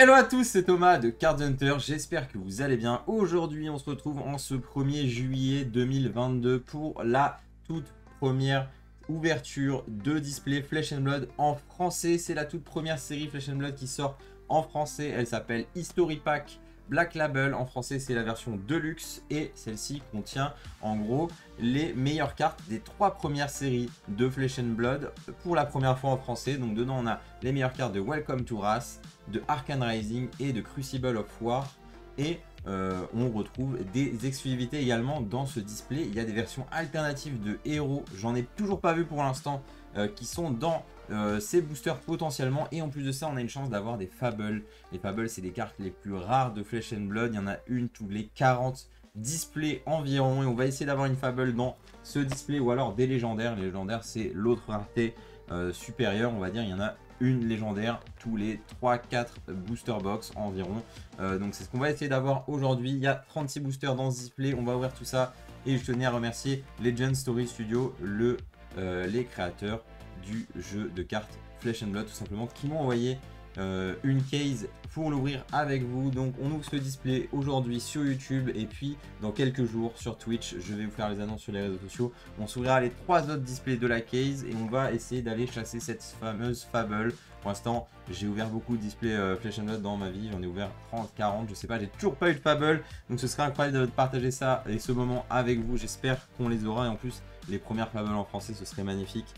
Hello à tous, c'est Thomas de Card Hunter, j'espère que vous allez bien. Aujourd'hui, on se retrouve en ce 1er juillet 2022 pour la toute première ouverture de display Flesh and Blood en français. C'est la toute première série Flesh and Blood qui sort en français. Elle s'appelle History Pack Black Label. En français, c'est la version Deluxe et celle-ci contient en gros les meilleures cartes des 3 premières séries de Flesh and Blood pour la première fois en français. Donc dedans, on a les meilleures cartes de Welcome to Wrath, de Arcane Rising et de Crucible of War. Et on retrouve des exclusivités également dans ce display. Il y a des versions alternatives de héros, j'en ai toujours pas vu pour l'instant, qui sont dans ces boosters potentiellement. Et en plus de ça, on a une chance d'avoir des Fables. Les Fables, c'est les cartes les plus rares de Flesh and Blood. Il y en a une tous les 40 displays environ. Et on va essayer d'avoir une Fable dans ce display ou alors des légendaires. Les légendaires, c'est l'autre rareté supérieure, on va dire. Il y en a une légendaire tous les 3-4 booster box environ. Donc c'est ce qu'on va essayer d'avoir aujourd'hui. Il y a 36 boosters dans ce display. On va ouvrir tout ça. Et je tenais à remercier Legend Story Studio, les créateurs du jeu de cartes Flesh and Blood, tout simplement, qui m'ont envoyé une case pour l'ouvrir avec vous. Donc on ouvre ce display aujourd'hui sur YouTube et puis dans quelques jours sur Twitch. Je vais vous faire les annonces sur les réseaux sociaux. On s'ouvrira les 3 autres displays de la case et on va essayer d'aller chasser cette fameuse Fable. Pour l'instant, j'ai ouvert beaucoup de displays Flesh and Blood dans ma vie. J'en ai ouvert 30, 40, je sais pas, j'ai toujours pas eu de Fable. Donc ce serait incroyable de partager ça et ce moment avec vous. J'espère qu'on les aura et en plus les premières Fables en français, ce serait magnifique.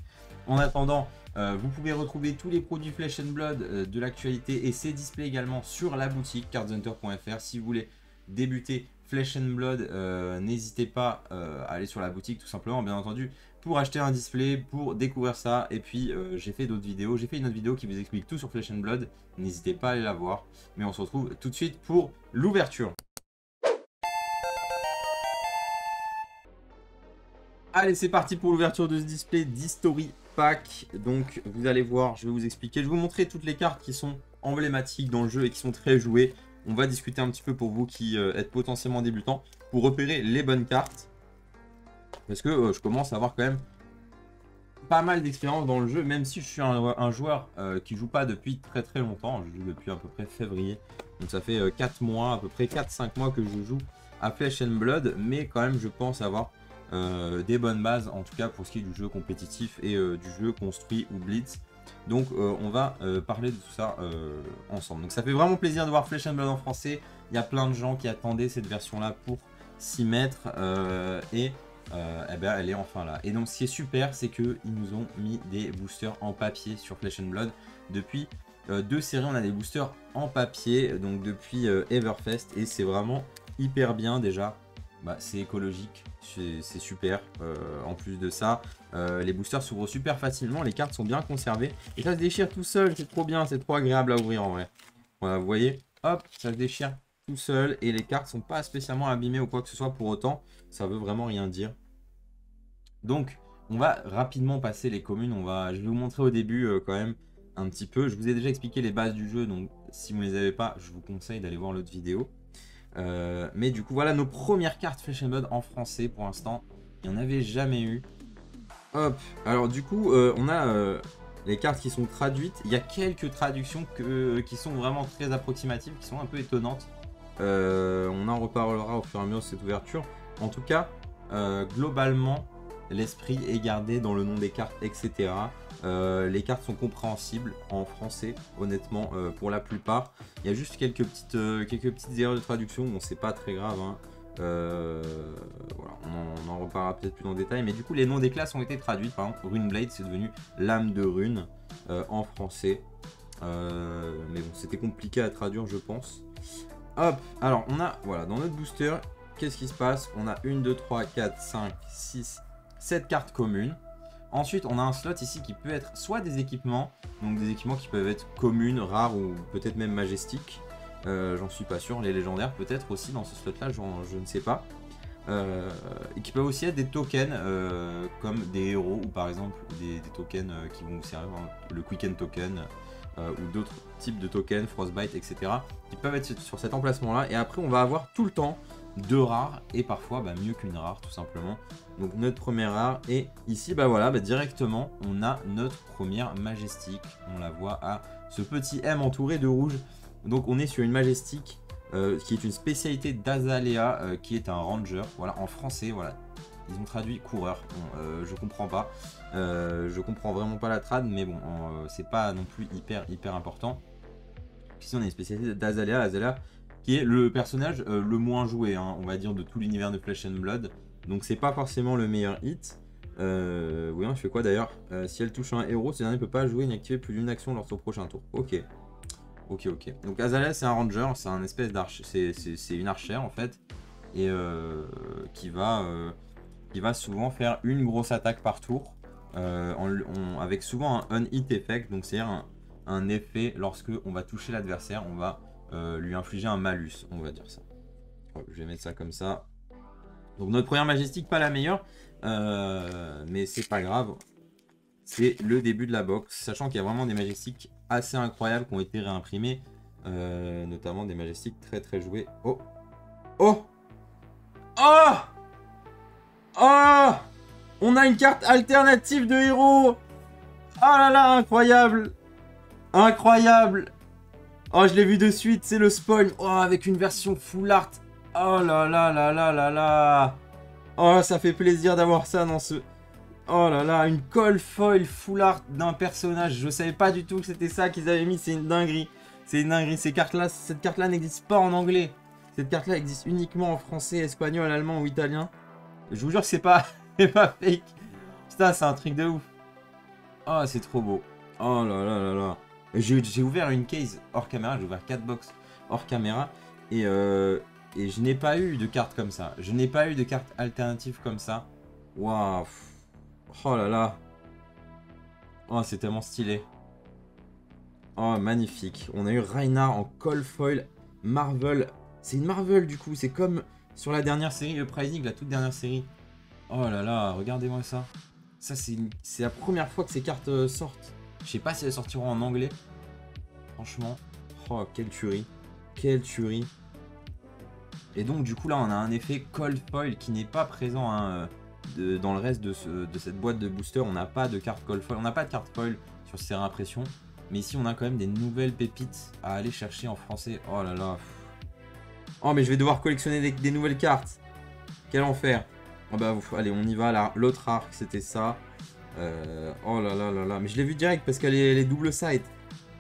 En attendant, vous pouvez retrouver tous les produits Flesh and Blood de l'actualité et ces displays également sur la boutique cardshunter.fr. Si vous voulez débuter Flesh and Blood, n'hésitez pas à aller sur la boutique tout simplement, bien entendu, pour acheter un display, pour découvrir ça. Et puis j'ai fait d'autres vidéos, j'ai fait une autre vidéo qui vous explique tout sur Flesh and Blood, n'hésitez pas à aller la voir. Mais on se retrouve tout de suite pour l'ouverture. Allez, c'est parti pour l'ouverture de ce display d'History Pack. Donc vous allez voir, je vais vous expliquer, je vais vous montrer toutes les cartes qui sont emblématiques dans le jeu et qui sont très jouées. On va discuter un petit peu pour vous qui êtes potentiellement débutants, pour repérer les bonnes cartes. Parce que je commence à avoir quand même pas mal d'expérience dans le jeu, même si je suis un joueur qui joue pas depuis très très longtemps. Je joue depuis à peu près février, donc ça fait 4 mois, à peu près 4-5 mois que je joue à Flesh and Blood. Mais quand même je pense avoir des bonnes bases, en tout cas pour ce qui est du jeu compétitif et du jeu construit ou blitz. Donc on va parler de tout ça ensemble. Donc ça fait vraiment plaisir de voir Flesh and Blood en français. Il y a plein de gens qui attendaient cette version là pour s'y mettre et ben, elle est enfin là. Et donc ce qui est super, c'est qu'ils nous ont mis des boosters en papier sur Flesh and Blood. Depuis 2 séries, on a des boosters en papier, donc depuis Everfest, et c'est vraiment hyper bien déjà. Bah, c'est écologique, c'est super. En plus de ça, les boosters s'ouvrent super facilement, les cartes sont bien conservées et ça se déchire tout seul, c'est trop bien, c'est trop agréable à ouvrir en vrai. Voilà, vous voyez, hop, ça se déchire tout seul et les cartes sont pas spécialement abîmées ou quoi que ce soit pour autant, ça veut vraiment rien dire. Donc, on va rapidement passer les communes, je vais vous montrer au début quand même un petit peu. Je vous ai déjà expliqué les bases du jeu, donc si vous ne les avez pas, je vous conseille d'aller voir l'autre vidéo. Mais du coup voilà nos premières cartes Flesh and Blood en français. Pour l'instant il n'y en avait jamais eu. Hop, alors du coup on a les cartes qui sont traduites. Il y a quelques traductions qui sont vraiment très approximatives, qui sont un peu étonnantes. On en reparlera au fur et à mesure de cette ouverture. En tout cas globalement l'esprit est gardé dans le nom des cartes, etc. Les cartes sont compréhensibles en français, honnêtement, pour la plupart. Il y a juste quelques petites erreurs de traduction, bon, c'est pas très grave, hein. Voilà, on en reparlera peut-être plus en détail, mais du coup, les noms des classes ont été traduits. Par exemple, Runeblade, c'est devenu Lame de Rune en français. Mais bon, c'était compliqué à traduire, je pense. Hop, alors, on a, voilà, dans notre booster, qu'est-ce qui se passe? On a 1, 2, 3, 4, 5, 6, 7 cartes communes. Ensuite, on a un slot ici qui peut être soit des équipements, donc des équipements qui peuvent être communes, rares ou peut-être même majestiques. J'en suis pas sûr. Les légendaires peut-être aussi dans ce slot-là, je ne sais pas. Et qui peuvent aussi être des tokens comme des héros ou par exemple des tokens qui vont vous servir, le Quicken Token ou d'autres types de tokens, Frostbite, etc. qui peuvent être sur cet emplacement-là. Et après, on va avoir tout le temps 2 rares et parfois mieux qu'une rare tout simplement. Donc notre première rare et ici voilà, directement on a notre première majestique. On la voit à ce petit M entouré de rouge. Donc on est sur une Majestic qui est une spécialité d'Azalea, qui est un Ranger, voilà, en français, voilà. Ils ont traduit coureur, bon, je comprends pas, je comprends vraiment pas la trad, mais bon, c'est pas non plus hyper important. Ici on a une spécialité d'Azalea, Azalea qui est le personnage le moins joué, hein, on va dire, de tout l'univers de Flesh and Blood, donc c'est pas forcément le meilleur hit. Oui, hein, je fais quoi d'ailleurs, si elle touche un héros, ce dernier ne peut pas jouer ni activer plus d'une action lors de son prochain tour. Ok. Donc Azalea c'est un ranger, c'est un espèce d'archer, c'est une archère en fait, et qui va souvent faire une grosse attaque par tour, avec souvent un on-hit effect, donc c'est-à-dire un effet lorsque on va toucher l'adversaire, on va lui infliger un malus, on va dire ça. Je vais mettre ça comme ça. Donc notre première majestique, pas la meilleure, mais c'est pas grave. C'est le début de la box, sachant qu'il y a vraiment des majestiques assez incroyables qui ont été réimprimées, notamment des majestiques très jouées. Oh, oh, oh, oh, on a une carte alternative de héros. Oh là là, incroyable, incroyable. Oh, je l'ai vu de suite, c'est le spawn. Oh, avec une version full art. Oh là là là là là là. Oh, ça fait plaisir d'avoir ça dans ce... Oh là là, une colle foil full art d'un personnage. Je savais pas du tout que c'était ça qu'ils avaient mis. C'est une dinguerie. C'est une dinguerie. Cette carte-là n'existe pas en anglais. Cette carte-là existe uniquement en français, espagnol, allemand ou italien. Je vous jure que c'est pas, pas fake. Putain, c'est un truc de ouf. Oh, c'est trop beau. Oh là là là là. J'ai ouvert une case hors caméra. J'ai ouvert 4 box hors caméra. Et je n'ai pas eu de carte comme ça. Je n'ai pas eu de carte alternative comme ça. Waouh. Oh là là. Oh, c'est tellement stylé. Oh, magnifique. On a eu Reinhardt en cold foil Marvel. C'est une Marvel du coup. C'est comme sur la dernière série, le Uprising, la toute dernière série. Oh là là, regardez-moi ça. Ça, c'est la première fois que ces cartes sortent. Je sais pas si elles sortiront en anglais. Franchement. Oh, quelle tuerie. Quelle tuerie. Et donc, du coup, là, on a un effet cold foil qui n'est pas présent, hein, dans le reste de cette boîte de booster. On n'a pas de carte cold foil. On n'a pas de carte foil sur ces réimpressions. Mais ici, on a quand même des nouvelles pépites à aller chercher en français. Oh là là. Oh, mais je vais devoir collectionner des nouvelles cartes. Quel enfer. Oh bah, allez, on y va. L'autre arc, c'était ça. Oh là là là là. Mais je l'ai vu direct parce qu'elle est double side.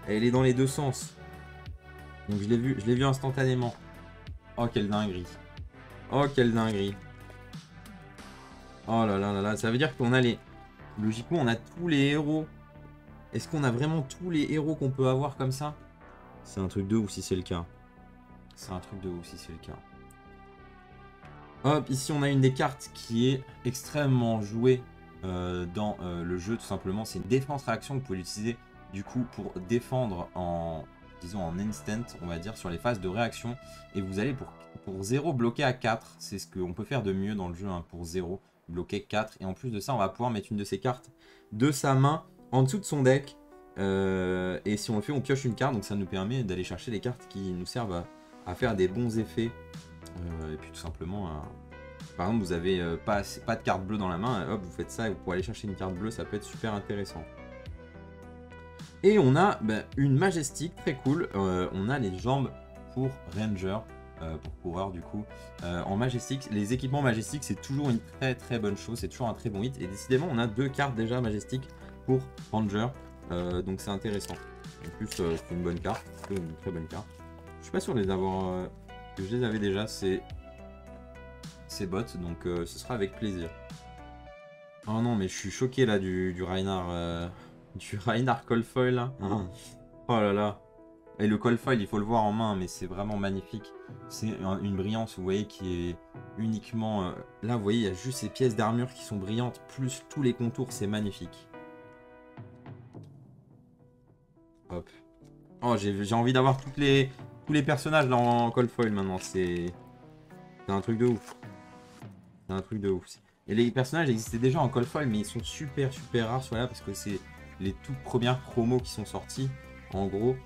Elle est dans les deux sens. Donc, je l'ai vu instantanément. Oh, quelle dinguerie. Oh, quelle dinguerie. Oh là là là là. Ça veut dire qu'on a les... Logiquement, on a tous les héros. Est-ce qu'on a vraiment tous les héros qu'on peut avoir comme ça? C'est un truc de ouf si c'est le cas. C'est un truc de ouf si c'est le cas. Hop, ici on a une des cartes qui est extrêmement jouée dans le jeu, tout simplement. C'est une défense-réaction que vous pouvez l'utiliser du coup pour défendre en, disons, en instant, on va dire, sur les phases de réaction. Et vous allez pour 0 bloquer à 4. C'est ce qu'on peut faire de mieux dans le jeu, hein, pour 0 bloquer 4. Et en plus de ça, on va pouvoir mettre une de ces cartes de sa main en dessous de son deck. Et si on le fait, on pioche une carte. Donc ça nous permet d'aller chercher les cartes qui nous servent à faire des bons effets. Et puis tout simplement, par exemple, vous avez pas de carte bleue dans la main, hop, vous faites ça et vous pourrez aller chercher une carte bleue, ça peut être super intéressant. Et on a une Majestic très cool, on a les jambes pour Ranger, pour coureur du coup. En Majestic, les équipements Majestic, c'est toujours une très bonne chose, c'est toujours un très bon hit. Et décidément, on a 2 cartes déjà Majestic pour Ranger, donc c'est intéressant. En plus, c'est une bonne carte, une très bonne carte. Je suis pas sûr de les avoir... que je les avais déjà, ces bots, donc ce sera avec plaisir. Oh non, mais je suis choqué là du Reinhardt, du Reinhardt cold foil là. Oh là là. Et le cold foil, il faut le voir en main, mais c'est vraiment magnifique. C'est une brillance, vous voyez, qui est uniquement... là, vous voyez, il y a juste ces pièces d'armure qui sont brillantes, plus tous les contours, c'est magnifique. Hop. Oh, j'ai envie d'avoir tous les personnages là en cold foil maintenant, c'est un truc de ouf. C'est un truc de ouf. Et les personnages existaient déjà en cold foil, mais ils sont super rares sur là parce que c'est les toutes premières promos qui sont sorties en gros.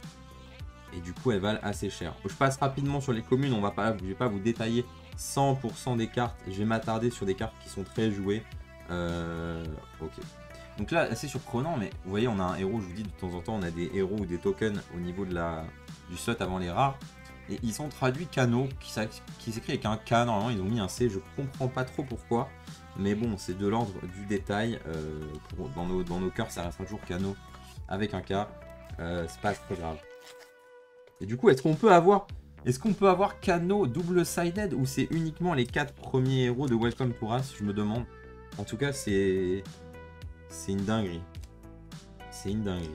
Et du coup elles valent assez cher. Je passe rapidement sur les communes, je vais pas vous détailler 100% des cartes. Je vais m'attarder sur des cartes qui sont très jouées. Ok. Donc là, assez surprenant, mais vous voyez, on a un héros, je vous dis, de temps en temps, on a des héros ou des tokens au niveau de du slot avant les rares. Et ils ont traduit Kano, qui s'écrit avec un K, normalement ils ont mis un C, je comprends pas trop pourquoi. Mais bon, c'est de l'ordre du détail. Dans nos cœurs, ça reste toujours Kano avec un K. C'est pas très grave. Et du coup, est-ce qu'on peut avoir Kano double-sided ou c'est uniquement les 4 premiers héros de Welcome to Wrath, je me demande. En tout cas, c'est une dinguerie. C'est une dinguerie.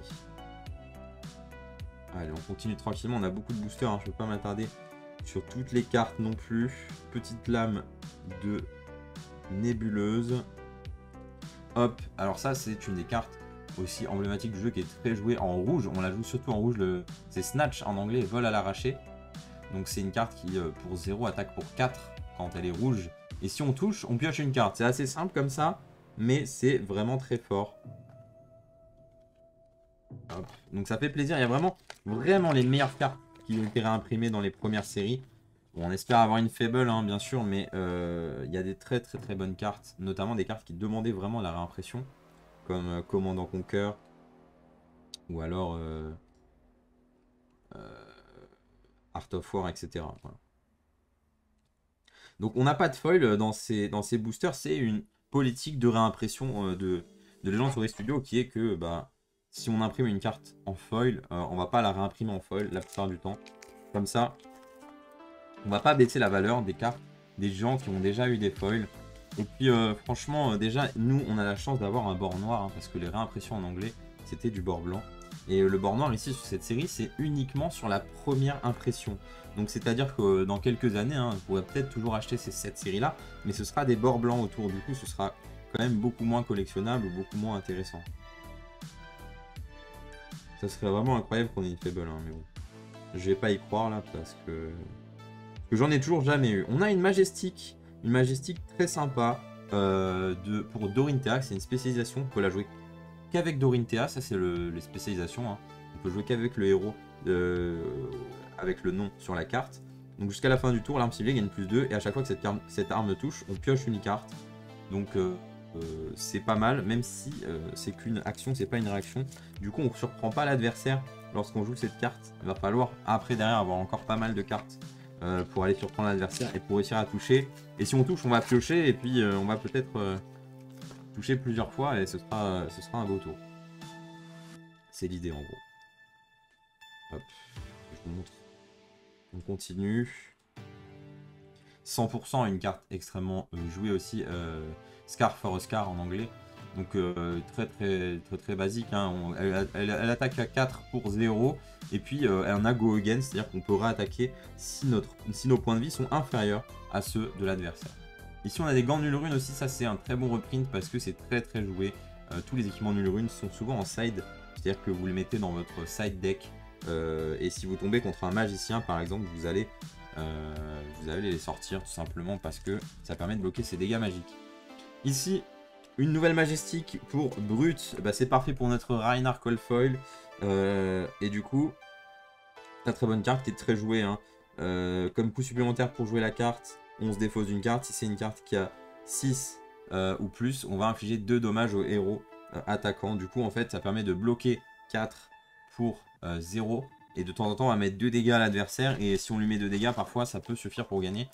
Allez, on continue tranquillement. On a beaucoup de boosters, hein. Je ne peux pas m'attarder sur toutes les cartes non plus. Petite lame de nébuleuse. Hop. Alors ça, c'est une des cartes aussi emblématiques du jeu qui est très jouée en rouge. On la joue surtout en rouge. C'est Snatch en anglais, vol à l'arraché. Donc c'est une carte qui, pour 0, attaque pour 4 quand elle est rouge. Et si on touche, on pioche une carte. C'est assez simple comme ça, mais c'est vraiment très fort. Hop. Donc ça fait plaisir. Il y a vraiment les meilleures cartes qui ont été réimprimées dans les premières séries. Bon, on espère avoir une faible, hein, bien sûr, mais il y a des très bonnes cartes, notamment des cartes qui demandaient vraiment la réimpression, comme Commandant Conquer, ou alors Art of War, etc. Voilà. Donc on n'a pas de foil dans ces boosters, c'est une politique de réimpression de Legends Story Studio qui est que si on imprime une carte en foil, on va pas la réimprimer en foil la plupart du temps. Comme ça, on va pas baisser la valeur des cartes des gens qui ont déjà eu des foils. Et puis franchement, déjà, nous, on a la chance d'avoir un bord noir, hein, parce que les réimpressions en anglais, c'était du bord blanc. Et le bord noir ici, sur cette série, c'est uniquement sur la première impression. Donc c'est-à-dire que dans quelques années, hein, vous pourrez peut-être toujours acheter cette série-là, mais ce sera des bords blancs autour. Du coup, ce sera quand même beaucoup moins collectionnable, beaucoup moins intéressant. Ça serait vraiment incroyable qu'on ait une faible, hein, mais bon. Je vais pas y croire là, parce que j'en ai toujours jamais eu. On a une majestique très sympa pour Dorinthea. C'est une spécialisation, on peut la jouer qu'avec Dorinthea, ça c'est les spécialisations, hein. On peut jouer qu'avec le héros avec le nom sur la carte. Donc jusqu'à la fin du tour, l'arme ciblée gagne +2 et à chaque fois que cette arme touche, on pioche une carte. Donc c'est pas mal, même si c'est qu'une action, c'est pas une réaction. Du coup on ne surprend pas l'adversaire lorsqu'on joue cette carte. Il va falloir après derrière avoir encore pas mal de cartes pour aller surprendre l'adversaire et pour réussir à toucher. Et si on touche, on va piocher et puis on va peut-être toucher plusieurs fois et ce sera un beau tour. C'est l'idée en gros. Hop, je vous montre. On continue. 100%, une carte extrêmement jouée aussi. Scar for a Scar en anglais. Donc très basique, hein. Elle attaque à 4 pour 0. Et puis elle a go again, c'est-à-dire qu'on peut réattaquer si nos points de vie sont inférieurs à ceux de l'adversaire. Ici on a des gants nul rune aussi, ça c'est un très bon reprint parce que c'est très joué. Tous les équipements nul rune sont souvent en side, c'est-à-dire que vous les mettez dans votre side deck. Et si vous tombez contre un magicien par exemple, vous allez les sortir tout simplement parce que ça permet de bloquer ses dégâts magiques. Ici, une nouvelle majestique pour Brut, c'est parfait pour notre Reinhardt Coldfoil. Et du coup, très bonne carte qui est très jouée, hein. Comme coup supplémentaire pour jouer la carte, on se défausse d'une carte. Si c'est une carte qui a 6 ou plus, on va infliger 2 dommages au héros attaquant. Du coup, en fait, ça permet de bloquer 4 pour 0. Et de temps en temps, on va mettre 2 dégâts à l'adversaire. Et si on lui met 2 dégâts, parfois, ça peut suffire pour gagner.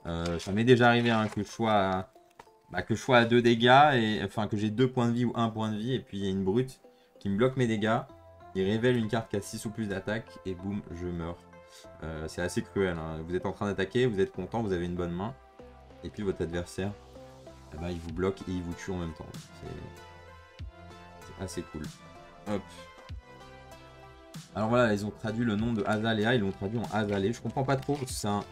Ça m'est déjà arrivé, hein, que je sois à 2 dégâts, et enfin que j'ai 2 points de vie ou 1 point de vie, et puis il y a une brute qui me bloque mes dégâts, il révèle une carte qui a 6 ou plus d'attaque, et boum, je meurs. C'est assez cruel, hein. Vous êtes en train d'attaquer, vous êtes content, vous avez une bonne main, et puis votre adversaire, il vous bloque et il vous tue en même temps. C'est assez cool. Hop. Alors voilà, ils ont traduit le nom de Azalea, ils l'ont traduit en Azalée. Je comprends pas trop, c'est un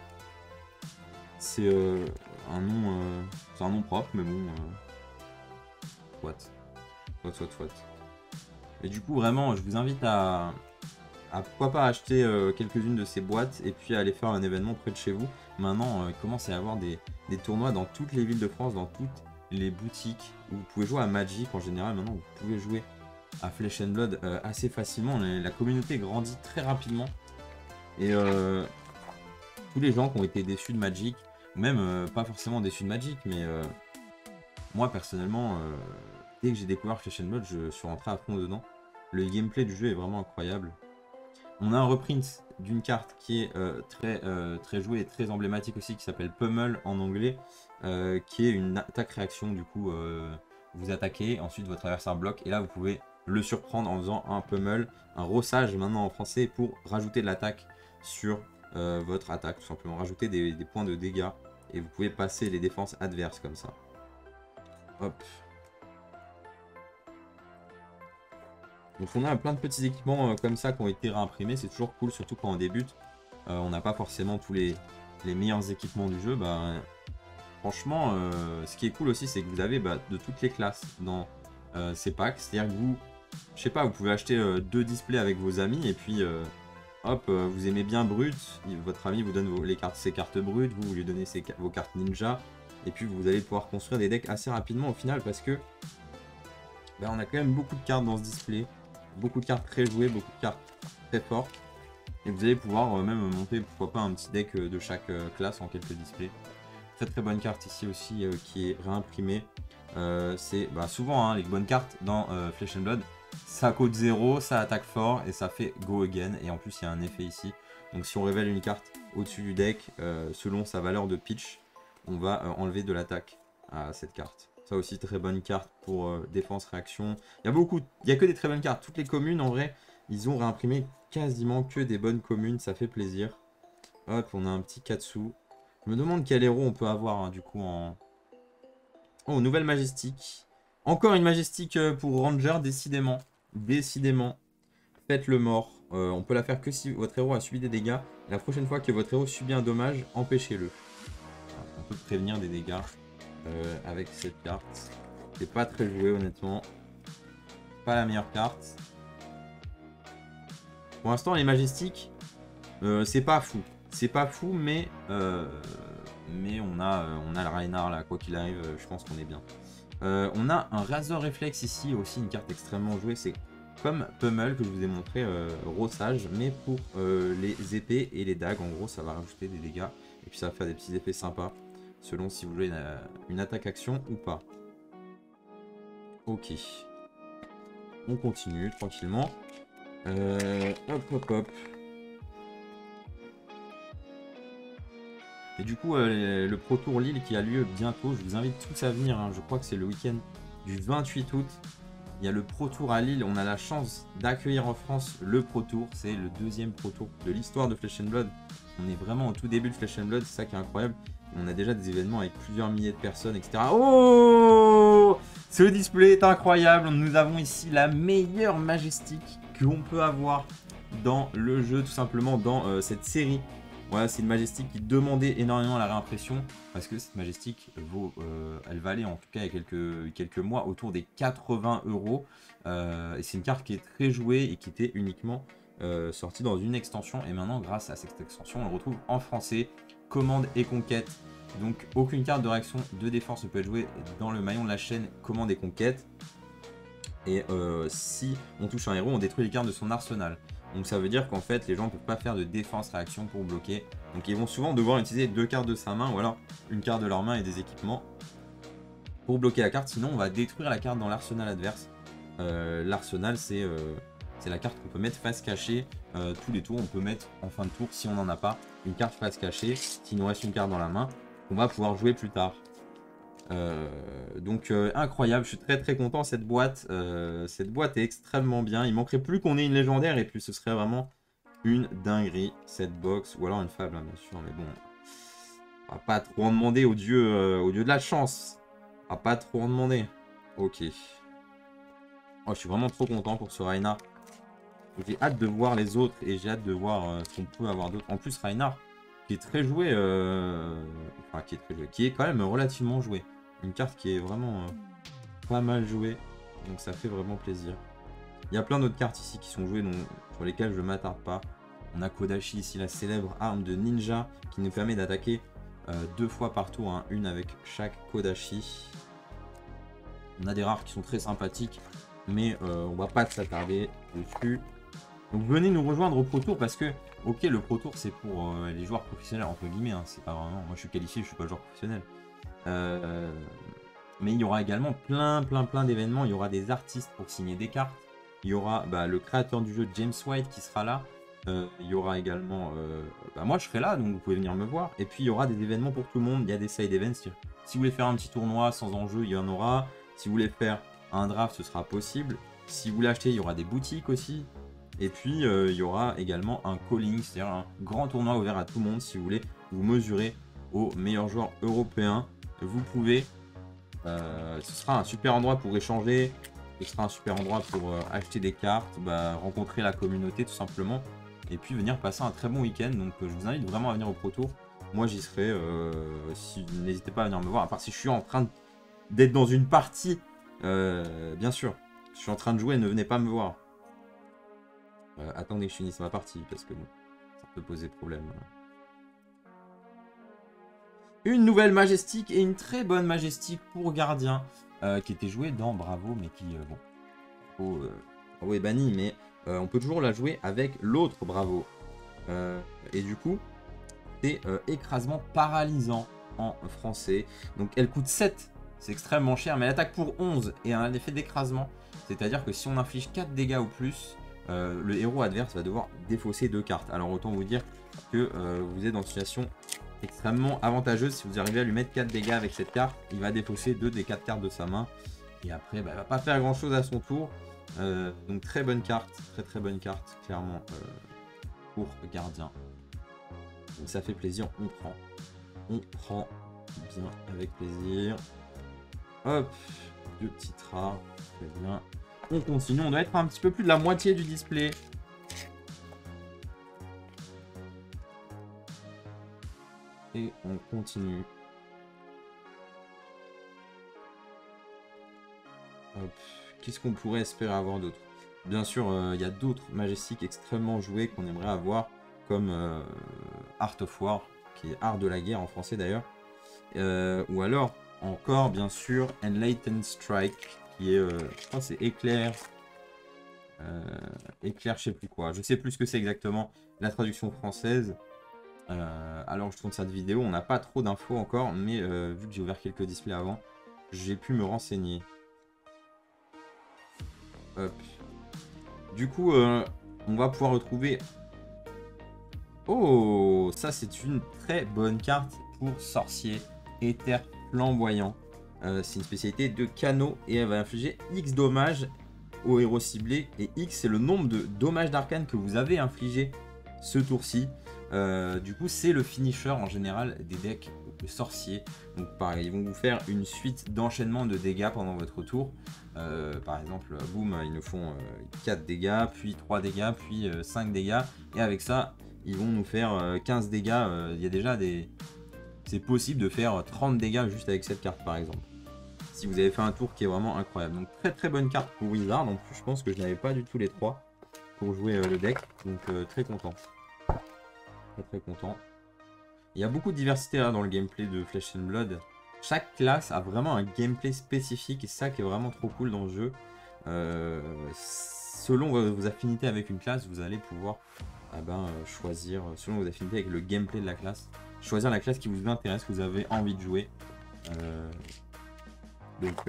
nom propre, mais bon, soit. Et du coup, vraiment, je vous invite à pourquoi pas acheter quelques-unes de ces boîtes et puis à aller faire un événement près de chez vous. Maintenant, il commence à y avoir des tournois dans toutes les villes de France, dans toutes les boutiques où vous pouvez jouer à Magic en général. Maintenant, vous pouvez jouer à Flesh and Blood assez facilement. La communauté grandit très rapidement et tous les gens qui ont été déçus de Magic, ou même pas forcément déçus de Magic, mais moi personnellement, dès que j'ai découvert Flesh and Blood, je suis rentré à fond dedans. Le gameplay du jeu est vraiment incroyable. On a un reprint d'une carte qui est très jouée et très emblématique aussi, qui s'appelle Pummel en anglais, qui est une attaque-réaction. Du coup, vous attaquez, ensuite votre adversaire bloque, et là vous pouvez le surprendre en faisant un Pummel, un rossage maintenant en français, pour rajouter de l'attaque sur votre attaque, tout simplement. Rajouter des points de dégâts, et vous pouvez passer les défenses adverses comme ça. Hop. Donc on a plein de petits équipements comme ça qui ont été réimprimés, c'est toujours cool, surtout quand on débute. On n'a pas forcément tous les meilleurs équipements du jeu. Franchement, ce qui est cool aussi, c'est que vous avez de toutes les classes dans ces packs. C'est-à-dire que vous, je sais pas, vous pouvez acheter 2 displays avec vos amis et puis hop, vous aimez bien Brut, votre ami vous donne ses cartes brutes, vous lui donnez vos cartes ninja, et puis vous allez pouvoir construire des decks assez rapidement au final, parce que on a quand même beaucoup de cartes dans ce display. Beaucoup de cartes très jouées, beaucoup de cartes très fortes. Et vous allez pouvoir même monter, pourquoi pas, un petit deck de chaque classe en quelques displays. Très bonne carte ici aussi qui est réimprimée. C'est souvent les bonnes cartes dans Flesh and Blood. Ça coûte 0, ça attaque fort et ça fait go again. Et en plus il y a un effet ici. Donc si on révèle une carte au-dessus du deck, selon sa valeur de pitch, on va enlever de l'attaque à cette carte. Ça aussi, très bonne carte pour défense, réaction. Il y a que des très bonnes cartes. Toutes les communes, en vrai, ils ont réimprimé quasiment que des bonnes communes. Ça fait plaisir. Hop, on a un petit Katsu. Je me demande quel héros on peut avoir, du coup, en... Oh, nouvelle Majestic. Encore une Majestic pour Ranger, décidément. Décidément. Faites le mort. On peut la faire que si votre héros a subi des dégâts. Et la prochaine fois que votre héros subit un dommage, empêchez-le. On peut prévenir des dégâts. Avec cette carte. C'est pas très joué honnêtement. Pas la meilleure carte. Pour l'instant les Majestiques, c'est pas fou. C'est pas fou, mais on a le Reinhardt là, quoi qu'il arrive, je pense qu'on est bien. On a un Razor Reflex ici, aussi une carte extrêmement jouée. C'est comme Pummel que je vous ai montré, Rossage, mais pour les épées et les dagues. En gros, ça va rajouter des dégâts et puis ça va faire des petits effets sympas. Selon si vous jouez une attaque-action ou pas. Ok. On continue tranquillement. Hop. Et du coup, le Pro Tour Lille qui a lieu bientôt, je vous invite tous à venir. Je crois que c'est le week-end du 28 août. Il y a le Pro Tour à Lille. On a la chance d'accueillir en France le Pro Tour. C'est le 2e Pro Tour de l'histoire de Flesh and Blood. On est vraiment au tout début de Flesh and Blood, c'est ça qui est incroyable. On a déjà des événements avec plusieurs milliers de personnes, etc. Oh! Ce display est incroyable. Nous avons ici la meilleure Majestique qu'on peut avoir dans le jeu, tout simplement dans cette série. Voilà, c'est une Majestique qui demandait énormément la réimpression, parce que cette Majestique elle valait en tout cas il y a quelques mois autour des 80 €. Et c'est une carte qui est très jouée et qui était uniquement sortie dans une extension. Et maintenant, grâce à cette extension, on le retrouve en français. Commande et conquête. Donc aucune carte de réaction de défense ne peut être jouée dans le maillon de la chaîne commande et conquête. Et si on touche un héros, on détruit les cartes de son arsenal. Donc ça veut dire qu'en fait les gens ne peuvent pas faire de défense réaction pour bloquer. Donc ils vont souvent devoir utiliser 2 cartes de sa main ou alors une carte de leur main et des équipements pour bloquer la carte. Sinon on va détruire la carte dans l'arsenal adverse. L'arsenal c'est la carte qu'on peut mettre face cachée. Tous les tours on peut mettre en fin de tour, si on n'en a pas, une carte face cachée. S'il nous reste une carte dans la main, on va pouvoir jouer plus tard. Donc incroyable, je suis très content. Cette boîte est extrêmement bien. Il manquerait plus qu'on ait une légendaire et puis ce serait vraiment une dinguerie cette box, ou alors une fable bien sûr, mais bon, on va pas trop en demander au dieu de la chance. On va pas trop en demander. Ok. Oh, je suis vraiment trop content pour ce Reinhardt. J'ai hâte de voir les autres et j'ai hâte de voir ce qu'on peut avoir d'autre. En plus Reinhardt qui est très joué, enfin qui est quand même relativement joué. Une carte qui est vraiment pas mal jouée, donc ça fait vraiment plaisir. Il y a plein d'autres cartes ici qui sont jouées, donc, sur lesquelles je ne m'attarde pas. On a Kodachi ici, la célèbre arme de ninja qui nous permet d'attaquer 2 fois par tour, hein, une avec chaque Kodachi. On a des rares qui sont très sympathiques, mais on va pas s'attarder dessus. Donc venez nous rejoindre au Pro Tour parce que, ok, le Pro Tour c'est pour les joueurs professionnels entre guillemets, hein, c'est pas vraiment, moi je suis qualifié, je suis pas joueur professionnel. Mais il y aura également plein d'événements. Il y aura des artistes pour signer des cartes. Il y aura le créateur du jeu James White qui sera là. Il y aura également... moi je serai là, donc vous pouvez venir me voir. Et puis il y aura des événements pour tout le monde. Il y a des side events. Si vous voulez faire un petit tournoi sans enjeu, il y en aura. Si vous voulez faire un draft, ce sera possible. Si vous voulez acheter, il y aura des boutiques aussi. Et puis il y aura également un calling, c'est-à-dire un grand tournoi ouvert à tout le monde. Si vous voulez vous mesurer aux meilleurs joueurs européens, vous pouvez. Ce sera un super endroit pour échanger. Ce sera un super endroit pour acheter des cartes, rencontrer la communauté tout simplement. Et puis venir passer un très bon week-end. Donc je vous invite vraiment à venir au Pro Tour. Moi j'y serai. N'hésitez pas à venir me voir. À part si je suis en train d'être dans une partie. Bien sûr. Je suis en train de jouer, ne venez pas me voir. Attendez que je finisse ma partie. Parce que bon, ça peut poser problème. Une nouvelle majestique et une très bonne majestique pour gardien. Qui était jouée dans Bravo. Mais qui, Bravo est banni. Mais on peut toujours la jouer avec l'autre Bravo. Et du coup, c'est écrasement paralysant en français. Donc elle coûte 7. C'est extrêmement cher. Mais elle attaque pour 11 et a un effet d'écrasement. C'est-à-dire que si on inflige 4 dégâts ou plus, le héros adverse va devoir défausser 2 cartes. Alors autant vous dire que vous êtes dans une situation extrêmement avantageuse. Si vous arrivez à lui mettre 4 dégâts avec cette carte, il va défausser 2 des 4 cartes de sa main. Et après, il va pas faire grand chose à son tour. Donc très bonne carte, très bonne carte, clairement, pour gardien. Donc ça fait plaisir, on prend bien avec plaisir. Hop, 2 petites rares, très bien. On continue, on doit être un petit peu plus de la moitié du display. Et on continue. Qu'est-ce qu'on pourrait espérer avoir d'autre? Bien sûr, il y a d'autres majestiques extrêmement jouées qu'on aimerait avoir, comme Art of War, qui est Art de la guerre en français d'ailleurs. Ou alors, encore, bien sûr, Enlightened Strike, qui est, je crois que c'est Éclair. Éclair, je sais plus quoi. Je sais plus ce que c'est exactement la traduction française. Alors je tourne cette vidéo, on n'a pas trop d'infos encore, mais vu que j'ai ouvert quelques displays avant, j'ai pu me renseigner. Hop. Du coup, on va pouvoir retrouver... Oh, ça c'est une très bonne carte pour sorcier, éther flamboyant. C'est une spécialité de Kano et elle va infliger X dommages au héros ciblé. Et X, c'est le nombre de dommages d'arcane que vous avez infligé ce tour-ci. Du coup, c'est le finisher en général des decks de sorciers. Donc pareil, ils vont vous faire une suite d'enchaînement de dégâts pendant votre tour. Par exemple, boum, ils nous font 4 dégâts, puis 3 dégâts, puis 5 dégâts. Et avec ça, ils vont nous faire 15 dégâts. Il y a déjà des... C'est possible de faire 30 dégâts juste avec cette carte, par exemple. Si vous avez fait un tour qui est vraiment incroyable. Donc très bonne carte pour Wizard. En plus, je pense que je n'avais pas du tout les 3 pour jouer le deck. Donc très content. Très content. Il y a beaucoup de diversité là dans le gameplay de Flesh and Blood. Chaque classe a vraiment un gameplay spécifique et c'est ça qui est vraiment trop cool dans le jeu. Selon vos affinités avec une classe, vous allez pouvoir choisir, selon vos affinités avec le gameplay de la classe, choisir la classe qui vous intéresse, que vous avez envie de jouer. Donc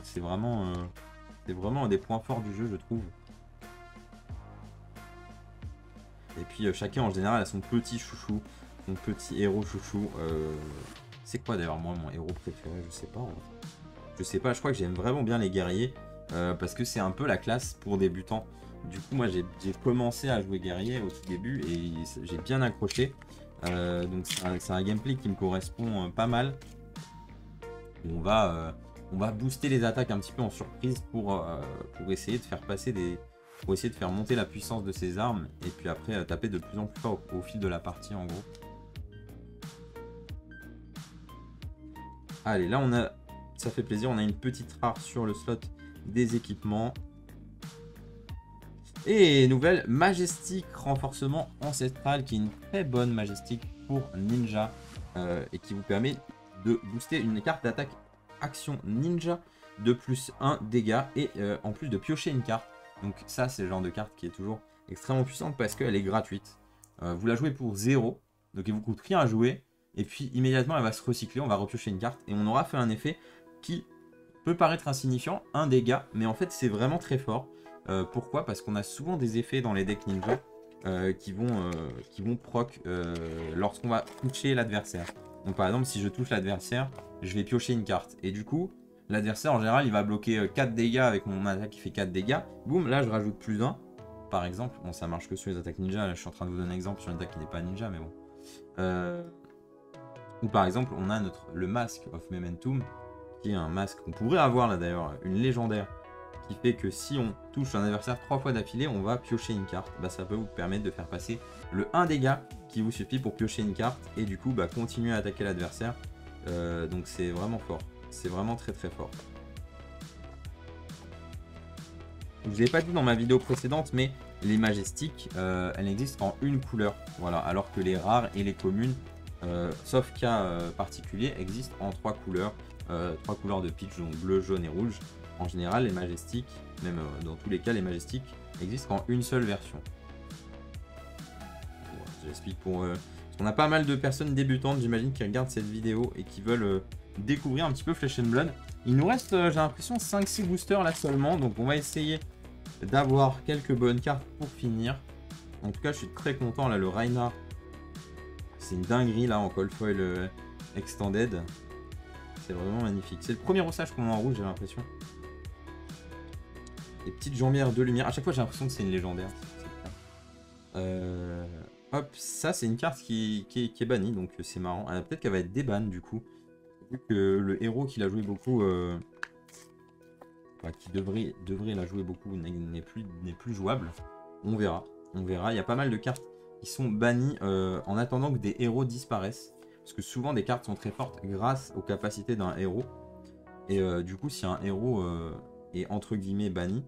c'est vraiment un des points forts du jeu, je trouve. Et puis chacun en général a son petit chouchou, son petit héros chouchou. C'est quoi d'ailleurs moi mon héros préféré? Je sais pas. Je sais pas, je crois que j'aime vraiment bien les guerriers. Parce que c'est un peu la classe pour débutants. Du coup moi j'ai commencé à jouer guerrier au tout début et j'ai bien accroché. Donc c'est un gameplay qui me correspond pas mal. On va booster les attaques un petit peu en surprise pour essayer de faire passer des... Pour essayer de faire monter la puissance de ses armes et puis après taper de plus en plus fort au fil de la partie en gros. Allez, là on a, ça fait plaisir, on a une petite rare sur le slot des équipements. Et nouvelle majestique renforcement ancestral qui est une très bonne majestique pour ninja et qui vous permet de booster une carte d'attaque action ninja de plus 1 dégâts et en plus de piocher une carte. Donc ça c'est le genre de carte qui est toujours extrêmement puissante parce qu'elle est gratuite. Vous la jouez pour 0, donc elle vous coûte rien à jouer. Et puis immédiatement elle va se recycler, on va repiocher une carte et on aura fait un effet qui peut paraître insignifiant, un dégât, mais en fait c'est vraiment très fort. Pourquoi? Parce qu'on a souvent des effets dans les decks ninja qui vont proc lorsqu'on va toucher l'adversaire. Donc par exemple, si je touche l'adversaire, je vais piocher une carte. Et du coup, l'adversaire en général, il va bloquer 4 dégâts avec mon attaque qui fait 4 dégâts. Boum, là je rajoute plus 1. Par exemple, bon ça marche que sur les attaques ninja, là je suis en train de vous donner un exemple sur une attaque qui n'est pas ninja, mais bon. Ou par exemple, on a le Mask of Momentum, qui est un masque qu'on pourrait avoir là d'ailleurs, une légendaire, qui fait que si on touche un adversaire 3 fois d'affilée, on va piocher une carte. Bah, ça peut vous permettre de faire passer le 1 dégât qui vous suffit pour piocher une carte, et du coup continuer à attaquer l'adversaire. Donc c'est vraiment fort, c'est vraiment très très fort. Je vous ai pas dit dans ma vidéo précédente, mais les majestiques, elles n'existent qu'en une couleur. Voilà, alors que les rares et les communes, sauf cas particulier, existent en 3 couleurs. 3 couleurs de pitch, donc bleu, jaune et rouge. En général, les majestiques, même dans tous les cas, les majestiques existent qu'en une seule version. Voilà, j'explique pour... parce qu'on a pas mal de personnes débutantes, j'imagine, qui regardent cette vidéo et qui veulent découvrir un petit peu Flesh and Blood. Il nous reste, j'ai l'impression, 5-6 boosters là seulement, donc on va essayer d'avoir quelques bonnes cartes pour finir. En tout cas, je suis très content là, le Reinhardt. C'est une dinguerie là en Cold Foil Extended. C'est vraiment magnifique. C'est le premier rossage qu'on a en rouge, j'ai l'impression. Les petites jambières de lumière. À chaque fois, j'ai l'impression que c'est une légendaire. Hop, ça c'est une carte qui est bannie, donc c'est marrant. Peut-être qu'elle va être déban du coup. Vu que le héros qui l'a joué beaucoup, qui devrait la jouer beaucoup, n'est plus jouable. On verra. On verra. Il y a pas mal de cartes qui sont bannies en attendant que des héros disparaissent. Parce que souvent des cartes sont très fortes grâce aux capacités d'un héros. Et du coup, si un héros est entre guillemets banni,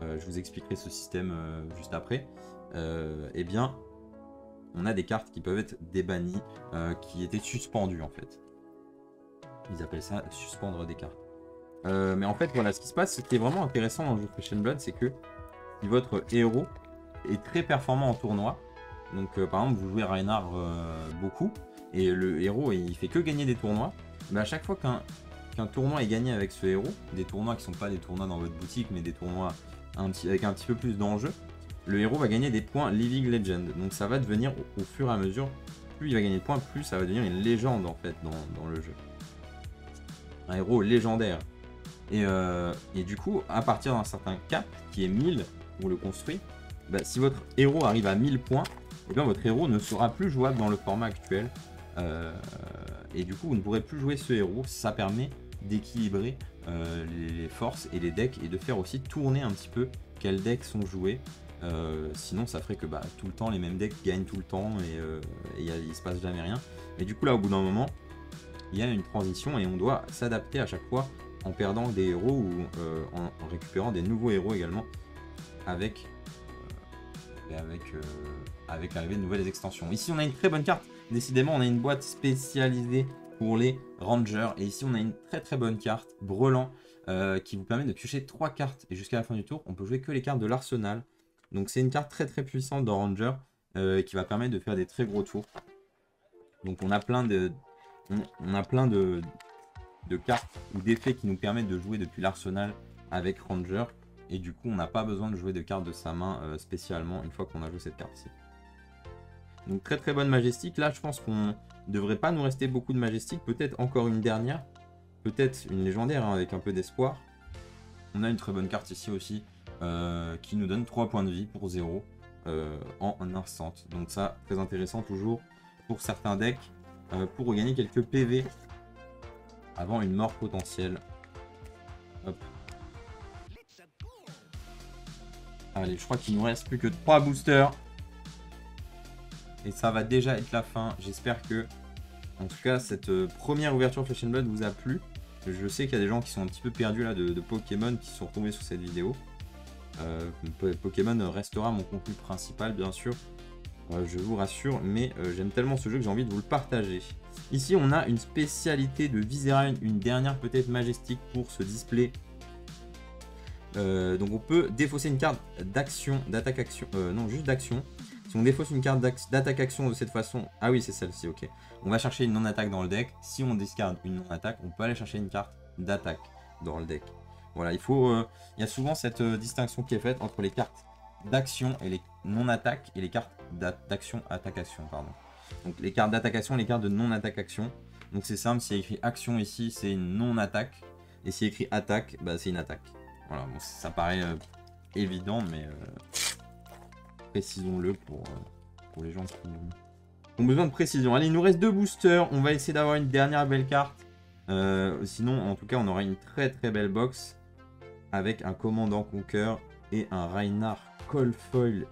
je vous expliquerai ce système juste après, eh bien, on a des cartes qui peuvent être débannies, qui étaient suspendues en fait. Ils appellent ça suspendre des cartes. Mais en fait, voilà, ce qui se passe, ce qui est vraiment intéressant dans le jeu Flesh and Blood, c'est que si votre héros est très performant en tournoi, donc par exemple, vous jouez Reinhardt beaucoup, et le héros il fait que gagner des tournois, mais à chaque fois qu'un tournoi est gagné avec ce héros, des tournois qui ne sont pas des tournois dans votre boutique, mais des tournois avec un petit peu plus d'enjeu, le héros va gagner des points Living Legend. Donc ça va devenir au fur et à mesure, plus il va gagner de points, plus ça va devenir une légende en fait dans le jeu. Un héros légendaire. Et du coup, à partir d'un certain cap, qui est 1000 pour le construire, bah, si votre héros arrive à 1000 points, et bien votre héros ne sera plus jouable dans le format actuel. Et du coup, vous ne pourrez plus jouer ce héros. Ça permet d'équilibrer les forces et les decks et de faire aussi tourner un petit peu quels decks sont joués. Sinon, ça ferait que tout le temps, les mêmes decks gagnent tout le temps et il se passe jamais rien. Et du coup, là, au bout d'un moment, il y a une transition et on doit s'adapter à chaque fois en perdant des héros ou en récupérant des nouveaux héros également avec l'arrivée de nouvelles extensions. Ici, on a une très bonne carte. Décidément, on a une boîte spécialisée pour les Rangers. Et ici, on a une très très bonne carte, Brelan, qui vous permet de piocher 3 cartes. Et jusqu'à la fin du tour, on peut jouer que les cartes de l'arsenal. Donc, c'est une carte très très puissante dans Ranger qui va permettre de faire des très gros tours. Donc, on a plein de cartes ou d'effets qui nous permettent de jouer depuis l'arsenal avec Ranger. Et du coup, on n'a pas besoin de jouer de cartes de sa main spécialement une fois qu'on a joué cette carte-ci. Donc très très bonne majestique. Là, je pense qu'on ne devrait pas nous rester beaucoup de majestique. Peut-être encore une dernière. Peut-être une légendaire avec un peu d'espoir. On a une très bonne carte ici aussi qui nous donne 3 points de vie pour 0 en instant. Donc ça, très intéressant toujours pour certains decks pour regagner quelques PV avant une mort potentielle. Hop. Allez, je crois qu'il nous reste plus que 3 boosters. Et ça va déjà être la fin. J'espère que, en tout cas, cette première ouverture Flesh and Blood vous a plu. Je sais qu'il y a des gens qui sont un petit peu perdus là de Pokémon qui sont retombés sur cette vidéo. Pokémon restera mon contenu principal, bien sûr. Je vous rassure, mais j'aime tellement ce jeu que j'ai envie de vous le partager. Ici, on a une spécialité de Visceral, une dernière peut-être majestique pour ce display. Donc on peut défausser une carte d'action, d'attaque-action, non juste d'action. Si on défausse une carte d'attaque-action de cette façon, ah oui c'est celle-ci, ok. On va chercher une non-attaque dans le deck. Si on discarde une non-attaque, on peut aller chercher une carte d'attaque dans le deck. Voilà, il y a souvent cette distinction qui est faite entre les cartes d'action et les non-attaque et les cartes d'action, attaque-action, pardon. Donc les cartes d'attaque-action et les cartes de non-attaque-action. Donc c'est simple, s'il y a écrit action ici, c'est une non-attaque. Et s'il y a écrit attaque, bah, c'est une attaque. Voilà, bon, ça paraît évident, mais précisons-le pour les gens qui ont besoin de précision. Allez, il nous reste 2 boosters. On va essayer d'avoir une dernière belle carte. Sinon, en tout cas, on aura une très très belle box avec un Commandant Conquer et un Reinhard Coldfoil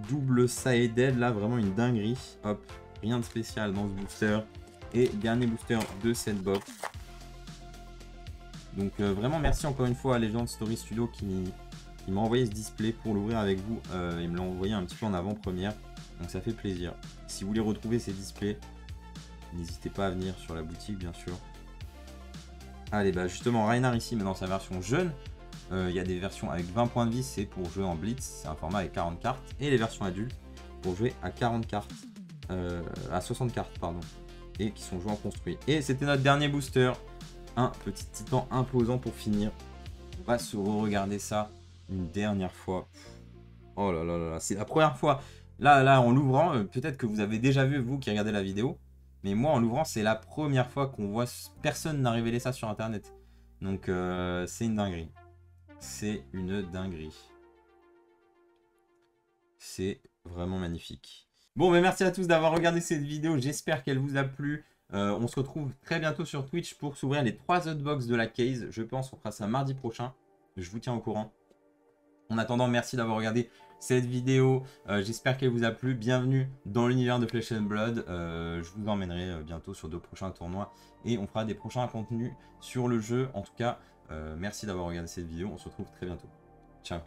double sided. Là, vraiment une dinguerie. Hop, rien de spécial dans ce booster. Et dernier booster de cette box. Donc vraiment merci encore une fois à Legend Story Studio qui m'a envoyé ce display pour l'ouvrir avec vous. Il me l'a envoyé un petit peu en avant-première. Donc ça fait plaisir. Si vous voulez retrouver ces displays, n'hésitez pas à venir sur la boutique bien sûr. Allez, bah justement Reinhard ici, mais dans sa version jeune. Il y a des versions avec 20 points de vie, c'est pour jouer en blitz. C'est un format avec 40 cartes. Et les versions adultes pour jouer à 40 cartes. À 60 cartes, pardon. Et qui sont joués en construit. Et c'était notre dernier booster. Un petit titan imposant pour finir. On va se re-regarder ça une dernière fois. Oh là là là là, c'est la première fois. Là, en l'ouvrant, peut-être que vous avez déjà vu, vous qui regardez la vidéo. Mais moi, en l'ouvrant, c'est la première fois qu'on voit... Personne n'a révélé ça sur Internet. Donc, c'est une dinguerie. C'est une dinguerie. C'est vraiment magnifique. Bon, mais merci à tous d'avoir regardé cette vidéo. J'espère qu'elle vous a plu. On se retrouve très bientôt sur Twitch pour s'ouvrir les 3 autres box de la case. Je pense qu'on fera ça mardi prochain. Je vous tiens au courant. En attendant, merci d'avoir regardé cette vidéo. J'espère qu'elle vous a plu. Bienvenue dans l'univers de Flesh and Blood. Je vous emmènerai bientôt sur 2 prochains tournois. Et on fera des prochains contenus sur le jeu. En tout cas, merci d'avoir regardé cette vidéo. On se retrouve très bientôt. Ciao.